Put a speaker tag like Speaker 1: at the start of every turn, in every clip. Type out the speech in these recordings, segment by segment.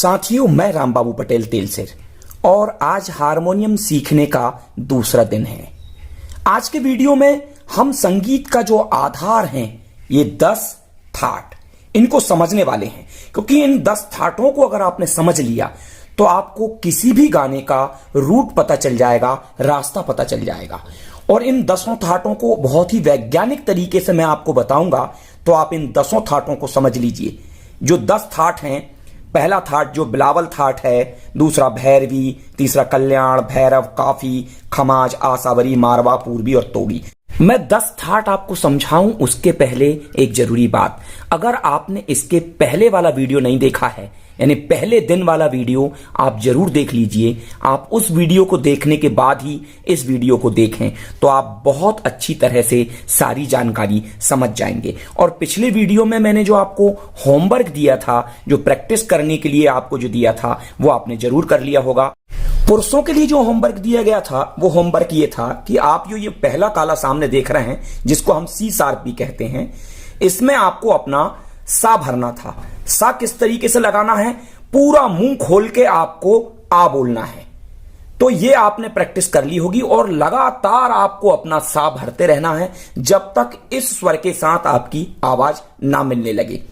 Speaker 1: साथियों, मैं रामबाबू पटेल तेलसिर और आज हारमोनियम सीखने का दूसरा दिन है। आज के वीडियो में हम संगीत का जो आधार हैं, ये 10 थाट, इनको समझने वाले हैं। क्योंकि इन 10 थाटों को अगर आपने समझ लिया तो आपको किसी भी गाने का रूट पता चल जाएगा, रास्ता पता चल जाएगा। और इन 10 थाटों को बहुत ही वैज्ञानिक तरीके से मैं आपको बताऊंगा, तो आप इन 10 थाटों को समझ लीजिए। जो 10 थाट हैं, पहला थाट जो बिलावल थाट है, दूसरा भैरवी, तीसरा कल्याण, भैरव, काफी, खमाज, आसावरी, मारवा, पूर्वी और तोड़ी। मैं 10 थाट आपको समझाऊं उसके पहले एक जरूरी बात, अगर आपने इसके पहले वाला वीडियो नहीं देखा है, यानी पहले दिन वाला वीडियो, आप जरूर देख लीजिए। आप उस वीडियो को देखने के बाद ही इस वीडियो को देखें तो आप बहुत अच्छी तरह से सारी जानकारी समझ जाएंगे। और पिछले वीडियो में मैंने जो आपको होमवर्क दिया था, जो प्रैक्टिस करने के लिए आपको जो दिया था, वो आपने जरूर कर लिया होगा। पुरुषों के लिए जो होमवर्क दिया गया था, वो होमवर्क ये था कि आप जो ये पहला काला सामने देख रहे हैं, जिसको हम सी शार्प भी कहते हैं, इसमें आपको अपना सा भरना था। सा किस तरीके से लगाना है? पूरा मुंह खोल के आपको आ बोलना है। तो ये आपने प्रैक्टिस कर ली होगी और लगातार आपको अपना सा भरते रहना है जब तक इस स्वर के साथ आपकी आवाज ना मिलने लगे।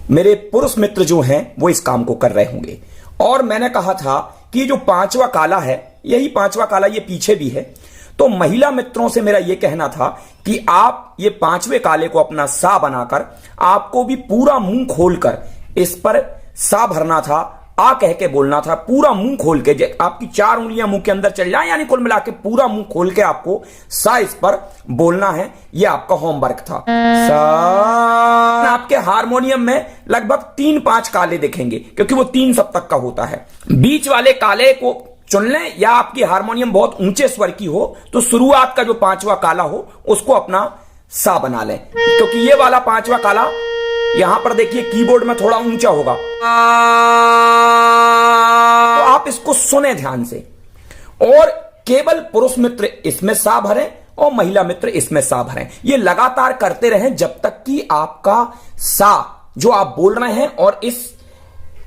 Speaker 1: मेरे पुरुष मित्र जो हैं वो इस काम को कर रहे होंगे। और मैंने कहा था कि जो 5वां काला है, यही 5वां काला, ये पीछे भी है। तो महिला मित्रों से मेरा यह कहना था कि आप ये 5वें काले को अपना सा बनाकर आपको भी पूरा मुंह खोलकर इस पर सा भरना था, आ कह के बोलना था, पूरा मुंह खोल के। आपकी 4 उंगलियां मुंह के अंदर चल जाए, यानी कुल मिला के पूरा मुंह खोल के आपको सा इस पर बोलना है। यह आपका होमवर्क था। सा आपके हारमोनियम में लगभग 3-5 काले दिखेंगे, क्योंकि वो 3 सप्तक का होता है। बीच वाले काले को चुन लें, या आपकी हारमोनियम बहुत ऊंचे स्वर की हो तो शुरुआत का जो 5वां काला हो उसको अपना सा बना लें। क्योंकि ये वाला 5वां काला यहां पर देखिए कीबोर्ड में थोड़ा ऊंचा होगा, तो आप इसको सुने ध्यान से। और केवल पुरुष मित्र इसमें सा भरें और महिला मित्र इसमें सा भरें। ये लगातार करते रहें जब तक कि आपका सा जो आप बोल रहे हैं और इस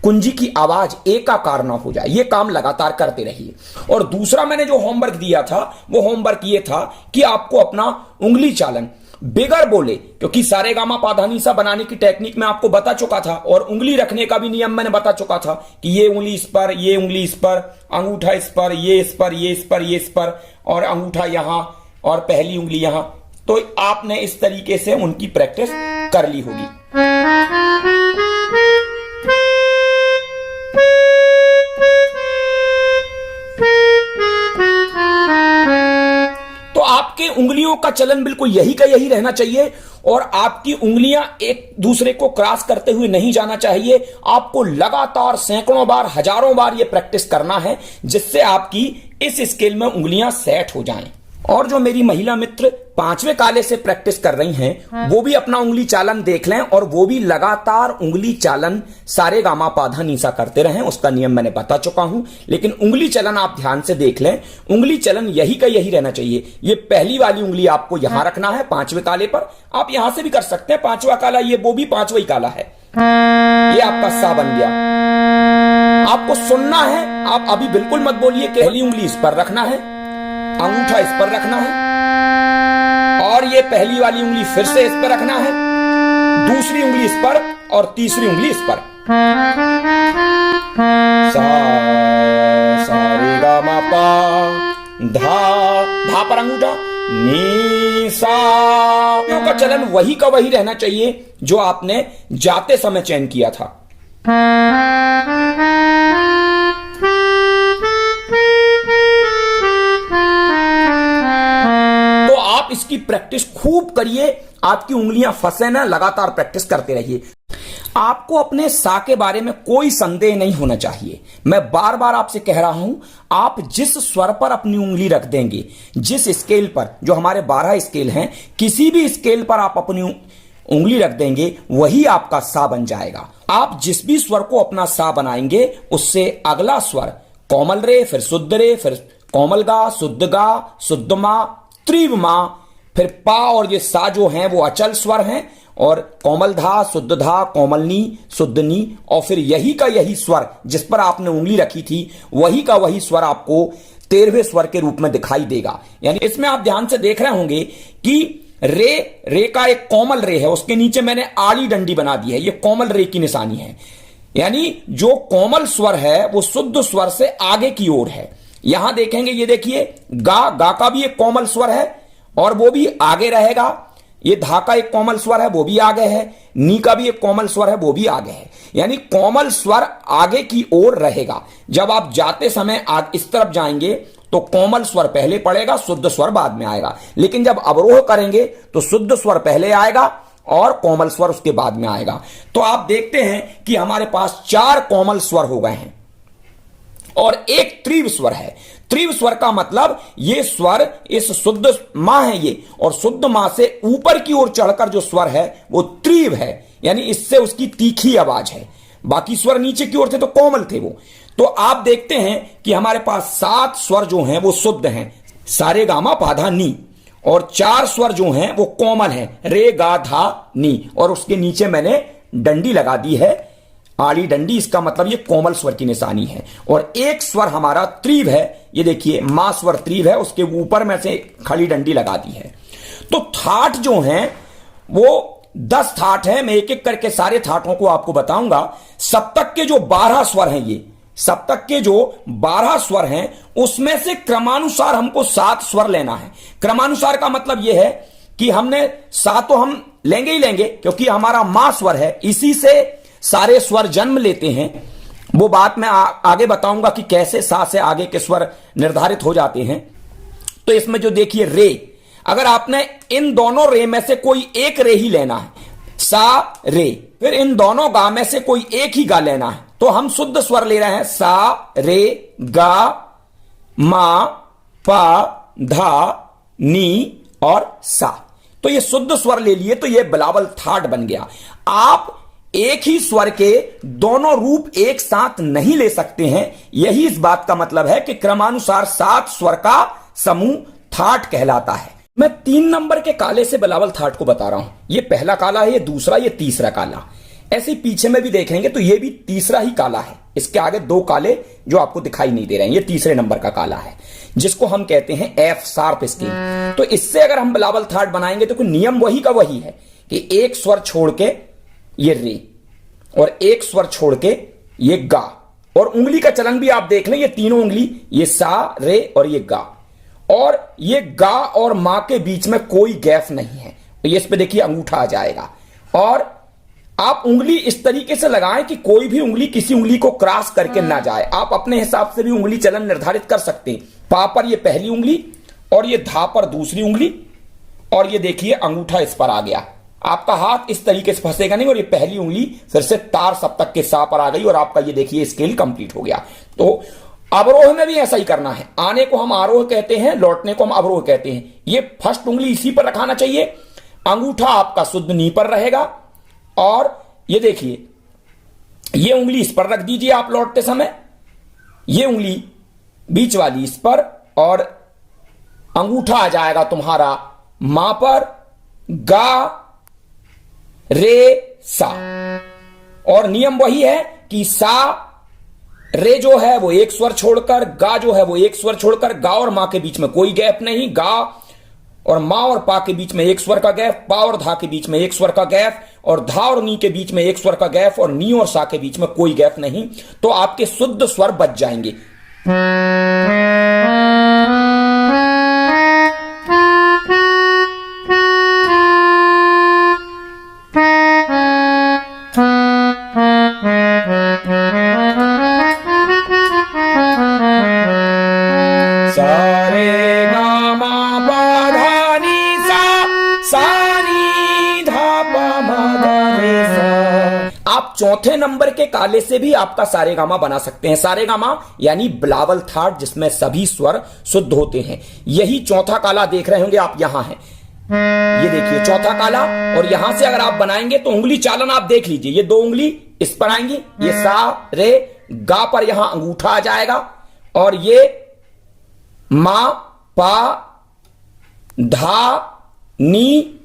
Speaker 1: कुंजी की आवाज एकाकार ना हो जाए। ये काम लगातार करते रहिए। और दूसरा मैंने जो होमवर्क दिया था, वो होमवर्क ये था कि आपको अपना उंगली चालन बिगर बोले, क्योंकि सारे गामा पाधानी सा बनाने की टेक्निक में आपको बता चुका था, और उंगली रखने का भी नियम मैंने बता चुका था कि ये उंगली इस पर, ये उंगली इस पर, अंगूठा इस पर, ये इस पर, ये इस पर, ये इस पर, और अंगूठा यहां और पहली उंगली यहां। तो आपने इस तरीके से उनकी प्रैक्टिस कर ली होगी। आपके उंगलियों का चलन बिल्कुल यही का यही रहना चाहिए और आपकी उंगलियां एक दूसरे को क्रॉस करते हुए नहीं जाना चाहिए। आपको लगातार सैकड़ों बार, हजारों बार ये प्रैक्टिस करना है, जिससे आपकी इस स्केल में उंगलियां सेट हो जाएं। और जो मेरी महिला मित्र 5वें काले से प्रैक्टिस कर रही हैं, वो भी अपना उंगली चालन देख लें और वो भी लगातार उंगली चालन सारे गामा पाधा नीसा करते रहें। उसका नियम मैंने बता चुका हूं, लेकिन उंगली चलन आप ध्यान से देख लें। उंगली चलन यही का यही रहना चाहिए। ये पहली वाली उंगली आपको यहां रखना है 5वें काले पर। आप यहां से भी कर सकते हैं। 5वां काला ये, वो भी 5वां ही काला है। ये आपका सा बन गया। आपको सुनना है, आप अभी बिल्कुल मत बोलिए। पहली उंगली इस पर रखना है, अंगूठा इस पर रखना है, और ये पहली वाली उंगली फिर से इस पर रखना है, दूसरी उंगली इस पर और तीसरी उंगली इस पर। सा रे गा मा पा धा पर अंगूठा, नी सा का चलन वही का वही रहना चाहिए जो आपने जाते समय चयन किया था। इसकी प्रैक्टिस खूब करिए, आपकी उंगलियां फंसे ना, लगातार प्रैक्टिस करते रहिए। आपको अपने सा के बारे में कोई संदेह नहीं होना चाहिए। मैं बार बार आपसे कह रहा हूं, आप जिस स्वर पर अपनी उंगली रख देंगे, जिस स्केल पर, जो हमारे 12 स्केल हैं, किसी भी स्केल पर आप अपनी उंगली रख देंगे, वही आपका सा बन जाएगा। आप जिस भी स्वर को अपना सा बनाएंगे, उससे अगला स्वर कोमल रे, फिर शुद्ध रे, फिर कोमल गा, शुद्ध मा, त्रिव मा, फिर पा और ये सा जो हैं वो अचल स्वर हैं, और कोमल धा, शुद्ध धा, कोमल नी, शुद्ध नी, और फिर यही का यही स्वर जिस पर आपने उंगली रखी थी वही का वही स्वर आपको 13वें स्वर के रूप में दिखाई देगा। यानी इसमें आप ध्यान से देख रहे होंगे कि रे का एक कोमल रे है, उसके नीचे मैंने आड़ी डंडी बना दी है, ये कोमल रे की निशानी है। यानी जो कोमल स्वर है वो शुद्ध स्वर से आगे की ओर है। यहां देखेंगे, ये देखिए गा का भी एक कोमल स्वर है और वो भी आगे रहेगा। ये धा का एक कोमल स्वर है, वो भी आगे है। नी का भी एक कोमल स्वर है, वो भी आगे है। यानी कोमल स्वर आगे की ओर रहेगा। जब आप जाते समय इस तरफ जाएंगे तो कोमल स्वर पहले पड़ेगा, शुद्ध स्वर बाद में आएगा। लेकिन जब अवरोह करेंगे तो शुद्ध स्वर पहले आएगा और कोमल स्वर उसके बाद में आएगा। तो आप देखते हैं कि हमारे पास 4 कोमल स्वर हो गए हैं और एक त्रिव स्वर है। त्रिव स्वर का मतलब ये स्वर इस शुद्ध मां है ये, और शुद्ध मां से ऊपर की ओर चढ़कर जो स्वर है वो त्रिव है। यानी इससे उसकी तीखी आवाज है। बाकी स्वर नीचे की ओर थे तो कोमल थे वो। तो आप देखते हैं कि हमारे पास 7 स्वर जो हैं वो शुद्ध हैं, सारे गामा पाधा नी, और 4 स्वर जो हैं वो कोमल हैं, रे गा धा नी, और उसके नीचे मैंने डंडी लगा दी है, आड़ी डंडी। इसका मतलब ये कोमल स्वर की निशानी है। और एक स्वर हमारा त्रिव है, ये देखिए मां स्वर त्रिव है, उसके ऊपर में से खड़ी डंडी लगा दी है। तो थाट जो हैं वो 10 थाट है। मैं एक एक करके सारे थाटों को आपको बताऊंगा। सप्तक के जो 12 स्वर हैं, ये सप्तक के जो 12 स्वर हैं उसमें से क्रमानुसार हमको 7 स्वर लेना है। क्रमानुसार का मतलब यह है कि हमने सा तो हम लेंगे ही लेंगे, क्योंकि हमारा मां स्वर है, इसी से सारे स्वर जन्म लेते हैं। वो बात मैं आगे बताऊंगा कि कैसे सा से आगे के स्वर निर्धारित हो जाते हैं। तो इसमें जो देखिए रे, अगर आपने इन दोनों रे में से कोई एक रे ही लेना है, सा रे, फिर इन दोनों गा में से कोई एक ही गा लेना है, तो हम शुद्ध स्वर ले रहे हैं सा रे गा मा पा धा नी और सा। तो ये शुद्ध स्वर ले लिए तो ये बिलावल थाट बन गया। आप एक ही स्वर के दोनों रूप एक साथ नहीं ले सकते हैं। यही इस बात का मतलब है कि क्रमानुसार 7 स्वर का समूह थाट कहलाता है। मैं 3 नंबर के काले से बिलावल थाट को बता रहा हूं। ये पहला काला है, ये दूसरा, ये तीसरा काला। ऐसे पीछे में भी देखेंगे तो ये भी तीसरा ही काला है। इसके आगे 2 काले जो आपको दिखाई नहीं दे रहे हैं, ये तीसरे नंबर का काला है, जिसको हम कहते हैं एफ शार्प स्केल। तो इससे अगर हम बिलावल थाट बनाएंगे तो नियम वही का वही है कि एक स्वर छोड़ के ये रे और एक स्वर छोड़ के ये गा, और उंगली का चलन भी आप देख लें, ये तीनों उंगली, ये सा रे और ये गा, और ये गा और मां के बीच में कोई गैप नहीं है। तो ये इस पे देखिए अंगूठा आ जाएगा, और आप उंगली इस तरीके से लगाएं कि कोई भी उंगली किसी उंगली को क्रॉस करके ना जाए। आप अपने हिसाब से भी उंगली चलन निर्धारित कर सकते हैं। पा पर ये पहली उंगली और ये धा पर दूसरी उंगली, और ये देखिए अंगूठा इस पर आ गया। आपका हाथ इस तरीके से फंसेगा नहीं, और ये पहली उंगली फिर से तार सप्तक के सा पर आ गई, और आपका ये देखिए स्केल कंप्लीट हो गया। तो अवरोह में भी ऐसा ही करना है। आने को हम आरोह कहते हैं, लौटने को हम अवरोह कहते हैं। ये फर्स्ट उंगली इसी पर रखाना चाहिए, अंगूठा आपका शुद्ध नी पर रहेगा, और ये देखिए ये उंगली इस पर रख दीजिए आप लौटते समय, ये उंगली बीच वाली इस पर, और अंगूठा आ जाएगा तुम्हारा मां पर, गा रे सा। और नियम वही है कि सा रे जो है वो एक स्वर छोड़कर, गा जो है वो एक स्वर छोड़कर, गा और मां के बीच में कोई गैप नहीं, गा और मां और पा के बीच में एक स्वर का गैप, पा और धा के बीच में एक स्वर का गैप, और धा और नी के बीच में एक स्वर का गैप, और नी और सा के बीच में कोई गैप नहीं। तो आपके शुद्ध स्वर बच जाएंगे। आप चौथे नंबर के काले से भी आपका सारेगामा बना सकते हैं। सारेगामा यानी बिलावल थाट, जिसमें सभी स्वर शुद्ध होते हैं। यही चौथा काला देख रहे होंगे आप, यहां है, ये देखिए चौथा काला। और यहां से अगर आप बनाएंगे तो उंगली चालन आप देख लीजिए, ये 2 उंगली इस पर आएंगी, ये सा रे गा पर यहां अंगूठा आ जाएगा, और ये मा पा धा नी,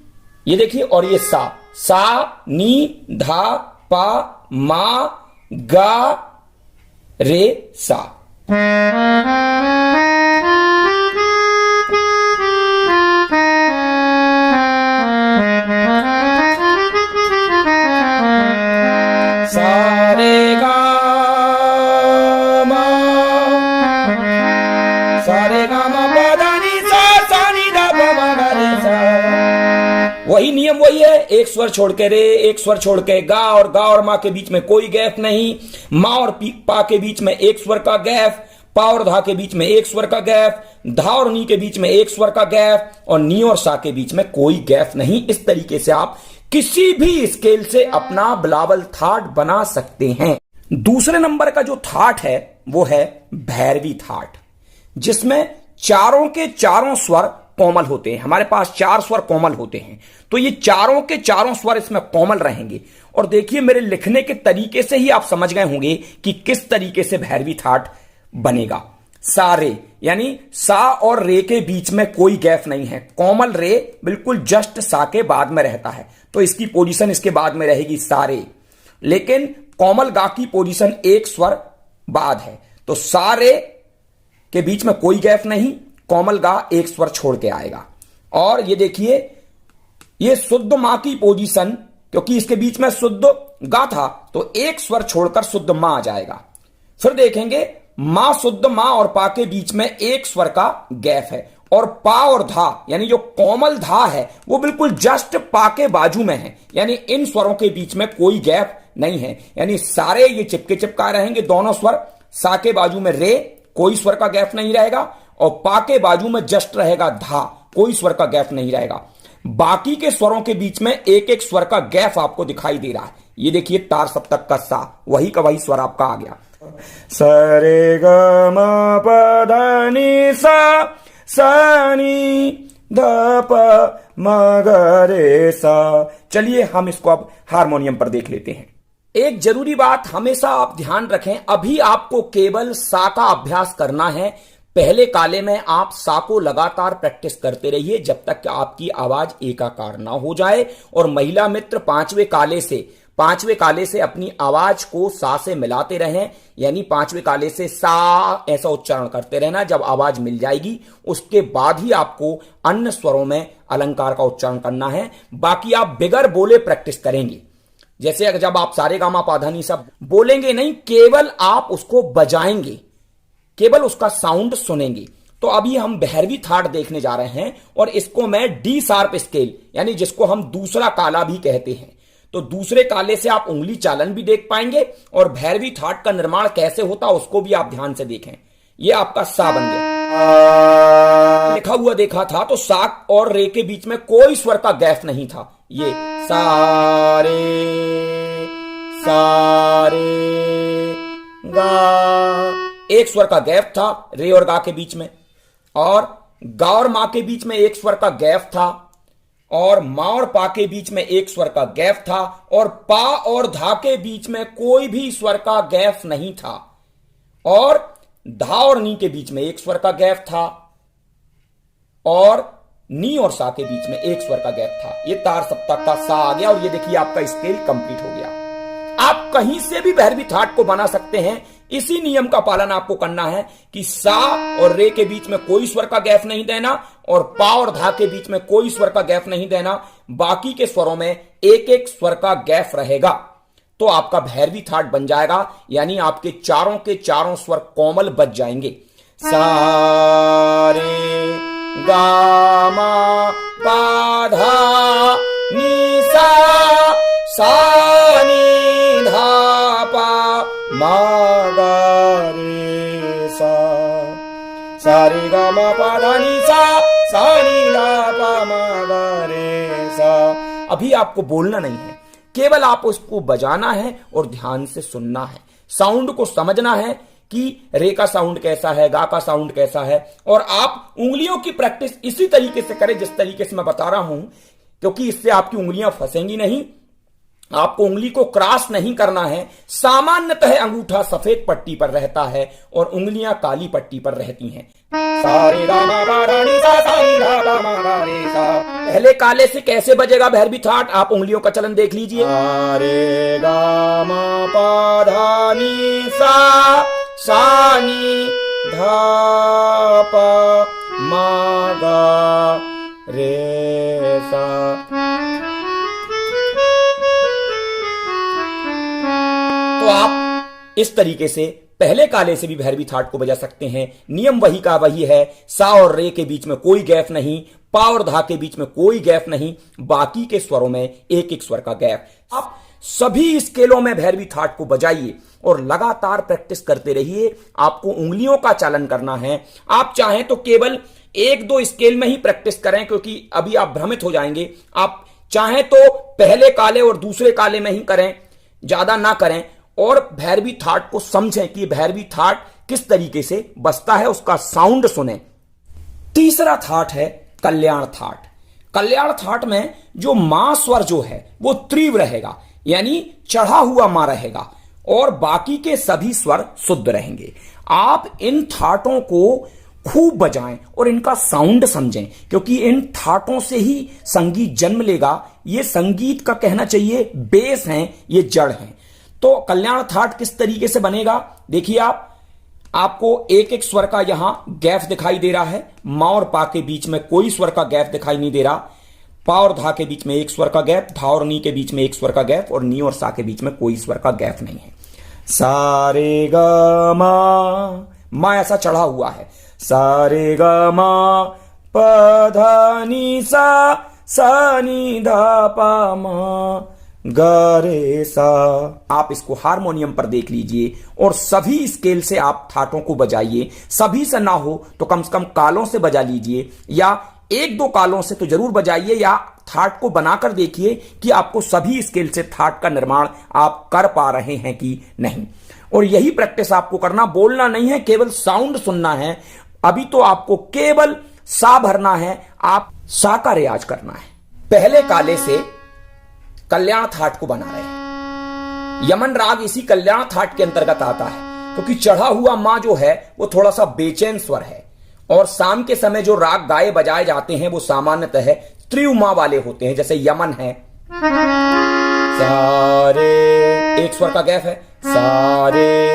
Speaker 1: ये देखिए, और ये सा, सा नी धा पा मा गा रे सा। सारे गा मा, सारे गा मा पा धा नी सा, सा नी धा पा मा गा रे सा। वही नियम वही है, एक स्वर छोड़ के रे, एक स्वर छोड़ के गा, और गा और मां के बीच में कोई गैप नहीं। मां और पा के बीच में एक स्वर का गैप, पा और धा के बीच में एक स्वर का गैप, धा और नी के बीच में एक स्वर का गैप, और नी और सा के बीच में कोई गैप नहीं। इस तरीके से आप किसी भी स्केल से अपना बिलावल थाट बना सकते हैं। दूसरे नंबर का जो थाट है वो है भैरवी थाट, जिसमें चारों के चारों स्वर कोमल होते हैं। हमारे पास 4 स्वर कोमल होते हैं, तो ये चारों के चारों स्वर इसमें कोमल रहेंगे। और देखिए, मेरे लिखने के तरीके से ही आप समझ गए होंगे कि किस तरीके से भैरवी थाट बनेगा। सारे यानी सा और रे के बीच में कोई गैप नहीं है, कोमल रे बिल्कुल जस्ट सा के बाद में रहता है, तो इसकी पोजीशन इसके बाद में रहेगी सारे। लेकिन कोमल गा की पोजीशन एक स्वर बाद है, तो सारे के बीच में कोई गैप नहीं, कोमल गा एक स्वर छोड़ के आएगा। और ये देखिए, ये शुद्ध मां की पोजीशन, क्योंकि इसके बीच में शुद्ध गा था तो एक स्वर छोड़कर शुद्ध मां आ जाएगा। फिर देखेंगे, मां शुद्ध मां और पा के बीच में एक स्वर का गैप है, और पा और धा यानी जो कोमल धा है वो बिल्कुल जस्ट पा के बाजू में है, यानी इन स्वरों के बीच में कोई गैप नहीं है। यानी सारे ये चिपके चिपका रहेंगे दोनों स्वर, सा के बाजू में रे कोई स्वर का गैप नहीं रहेगा, और पा के बाजू में जस्ट रहेगा धा, कोई स्वर का गैप नहीं रहेगा। बाकी के स्वरों के बीच में एक एक स्वर का गैप आपको दिखाई दे रहा है। ये देखिए, तार सप्तक का सा, वही का वही स्वर आपका आ गया। सरे ग म प ध नि सा, सा नी ध प म ग रे सा। चलिए हम इसको अब हारमोनियम पर देख लेते हैं। एक जरूरी बात हमेशा आप ध्यान रखें, अभी आपको केवल सा का अभ्यास करना है। पहले काले में आप सा को लगातार प्रैक्टिस करते रहिए जब तक कि आपकी आवाज एकाकार ना हो जाए। और महिला मित्र पांचवें काले से अपनी आवाज को सा से मिलाते रहें, यानी पांचवें काले से सा ऐसा उच्चारण करते रहना। जब आवाज मिल जाएगी उसके बाद ही आपको अन्य स्वरों में अलंकार का उच्चारण करना है। बाकी आप बिगर बोले प्रैक्टिस करेंगे, जैसे जब आप सारे गामा पाधानी सब बोलेंगे नहीं, केवल आप उसको बजाएंगे, केवल उसका साउंड सुनेंगे। तो अभी हम भैरवी थाट देखने जा रहे हैं, और इसको मैं डी शार्प स्केल यानी जिसको हम दूसरा काला भी कहते हैं, तो दूसरे काले से आप उंगली चालन भी देख पाएंगे, और भैरवी थाट का निर्माण कैसे होता उसको भी आप ध्यान से देखें। ये आपका सा बन गया, लिखा हुआ देखा था तो सा और रे के बीच में कोई स्वर का गैप नहीं था। ये सारे गा, एक स्वर का गैप था रे और गा के बीच में, और गा और मां के बीच में एक स्वर का गैप था, और मां और पा के बीच में एक स्वर का गैप था, और पा और धा के बीच में कोई भी स्वर का गैप नहीं था, और धा और नी के बीच में एक स्वर का गैप था, और नी और सा के बीच में एक स्वर का गैप था। ये तार सप्तक का सा आ गया, और ये देखिए आपका स्केल कंप्लीट हो गया। आप कहीं से भी भैरवी थाट को बना सकते हैं। इसी नियम का पालन आपको करना है कि सा और रे के बीच में कोई स्वर का गैप नहीं देना, और पा और धा के बीच में कोई स्वर का गैप नहीं देना। बाकी के स्वरों में एक एक स्वर का गैप रहेगा, तो आपका भैरवी थाट बन जाएगा, यानी आपके चारों के चारों स्वर कोमल बज जाएंगे। सा रे गा मा पा धा नी सा नी धा पा मा गा रे सा, सा रे गा मा पा धा नी सा नी धा पा मा गा रे सा। अभी आपको बोलना नहीं है, केवल आप उसको बजाना है और ध्यान से सुनना है, साउंड को समझना है कि रे का साउंड कैसा है, गा का साउंड कैसा है। और आप उंगलियों की प्रैक्टिस इसी तरीके से करें जिस तरीके से मैं बता रहा हूं, क्योंकि इससे आपकी उंगलियां फंसेंगी नहीं। आपको उंगली को क्रॉस नहीं करना है। सामान्यतः अंगूठा सफेद पट्टी पर रहता है और उंगलियां काली पट्टी पर रहती हैं। सा रे गा मा पा धा नी सा सा नी धा पा मा गा रे सा। पहले काले से कैसे बजेगा भैरवी ठाट, आप उंगलियों का चलन देख लीजिए। सा रे गा मा पा धा नी सा नी धा पा मा गा रे सा। तो आप इस तरीके से पहले काले से भी भैरवी ठाट को बजा सकते हैं। नियम वही का वही है, सा और रे के बीच में कोई गैप नहीं, पा और धा के बीच में कोई गैप नहीं, बाकी के स्वरों में एक एक स्वर का गैप। आप सभी स्केलों में भैरवी ठाट को बजाइए और लगातार प्रैक्टिस करते रहिए। आपको उंगलियों का चालन करना है। आप चाहें तो केवल एक दो स्केल में ही प्रैक्टिस करें, क्योंकि अभी आप भ्रमित हो जाएंगे। आप चाहें तो पहले काले और दूसरे काले में ही करें, ज्यादा ना करें, और भैरवी ठाट को समझें कि भैरवी ठाट किस तरीके से बजता है, उसका साउंड सुने। तीसरा ठाट है कल्याण ठाट। कल्याण ठाट में जो मां स्वर जो है वो तीव्र रहेगा, यानी चढ़ा हुआ मां रहेगा, और बाकी के सभी स्वर शुद्ध रहेंगे। आप इन ठाटों को खूब बजाएं और इनका साउंड समझें, क्योंकि इन ठाटों से ही संगीत जन्म लेगा। ये संगीत का कहना चाहिए बेस हैं, ये जड़ हैं। तो कल्याण ठाट किस तरीके से बनेगा देखिए। आपको एक एक स्वर का यहां गैप दिखाई दे रहा है। मां और पा के बीच में कोई स्वर का गैप दिखाई नहीं दे रहा। पा और धा के बीच में एक स्वर का गैप, धा और नी के बीच में एक स्वर का गैप, और नी और सा के बीच में कोई स्वर का गैप नहीं है। सा रे गा मा ऐसा चढ़ा हुआ है। सा रे गा मा पा धा नी सा नी धा पा मा गा रे सा। आप इसको हारमोनियम पर देख लीजिए और सभी स्केल से आप ठाटों को बजाइए। सभी से ना हो तो कम से कम कालों से बजा लीजिए, या एक दो कालों से तो जरूर बजाइए, या ठाट को बनाकर देखिए कि आपको सभी स्केल से ठाट का निर्माण आप कर पा रहे हैं कि नहीं। और यही प्रैक्टिस आपको करना, बोलना नहीं है, केवल साउंड सुनना है। अभी तो आपको केवल सा भरना है, आप सा का रियाज करना है। पहले काले से कल्याण ठाट को बना रहे हैं। यमन राग इसी कल्याण ठाट के अंतर्गत आता है, क्योंकि चढ़ा हुआ मां जो है वो थोड़ा सा बेचैन स्वर है, और शाम के समय जो राग गाए बजाए जाते हैं वो सामान्यतः त्रिव मां वाले होते हैं, जैसे यमन है। सारे एक स्वर का गैप है, सारे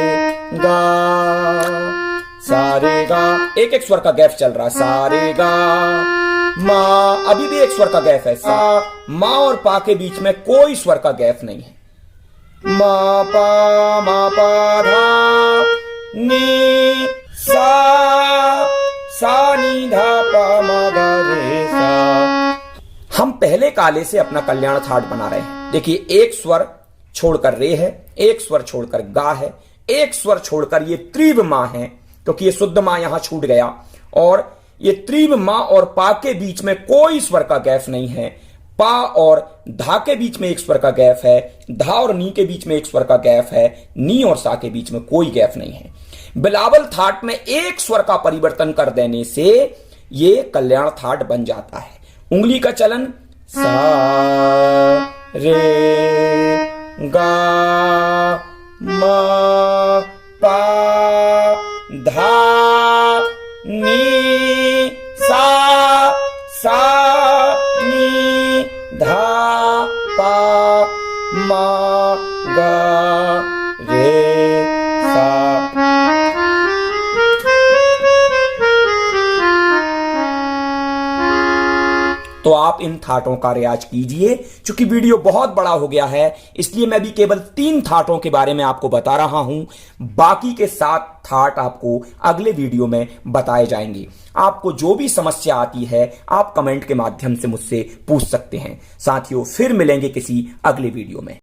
Speaker 1: गा एक एक स्वर का गैप चल रहा है। सारे गा मां, अभी भी एक स्वर का गैप है। सा मां और पा के बीच में कोई स्वर का गैप नहीं है। मा पा धा नी सा नी धा पा मा गा रे सा। हम पहले काले से अपना कल्याण ठाट बना रहे हैं। देखिए, एक स्वर छोड़कर रे है, एक स्वर छोड़कर गा है, एक स्वर छोड़कर ये त्रिव मां है, क्योंकि ये शुद्ध मां यहां छूट गया, और ये त्रिव मां और पा के बीच में कोई स्वर का गैप नहीं है। पा और धा के बीच में एक स्वर का गैप है, धा और नी के बीच में एक स्वर का गैप है, नी और सा के बीच में कोई गैप नहीं है। बिलावल ठाट में एक स्वर का परिवर्तन कर देने से ये कल्याण ठाट बन जाता है। उंगली का चलन सा रे गा मा पा धा नी सा नी धा पा मा गा रे सा। तो आप इन ठाटों का रियाज कीजिए। चूंकि वीडियो बहुत बड़ा हो गया है, इसलिए मैं भी केवल 3 ठाटों के बारे में आपको बता रहा हूं। बाकी के 7 ठाट आपको अगले वीडियो में बताए जाएंगे। आपको जो भी समस्या आती है आप कमेंट के माध्यम से मुझसे पूछ सकते हैं। साथियों, फिर मिलेंगे किसी अगले वीडियो में।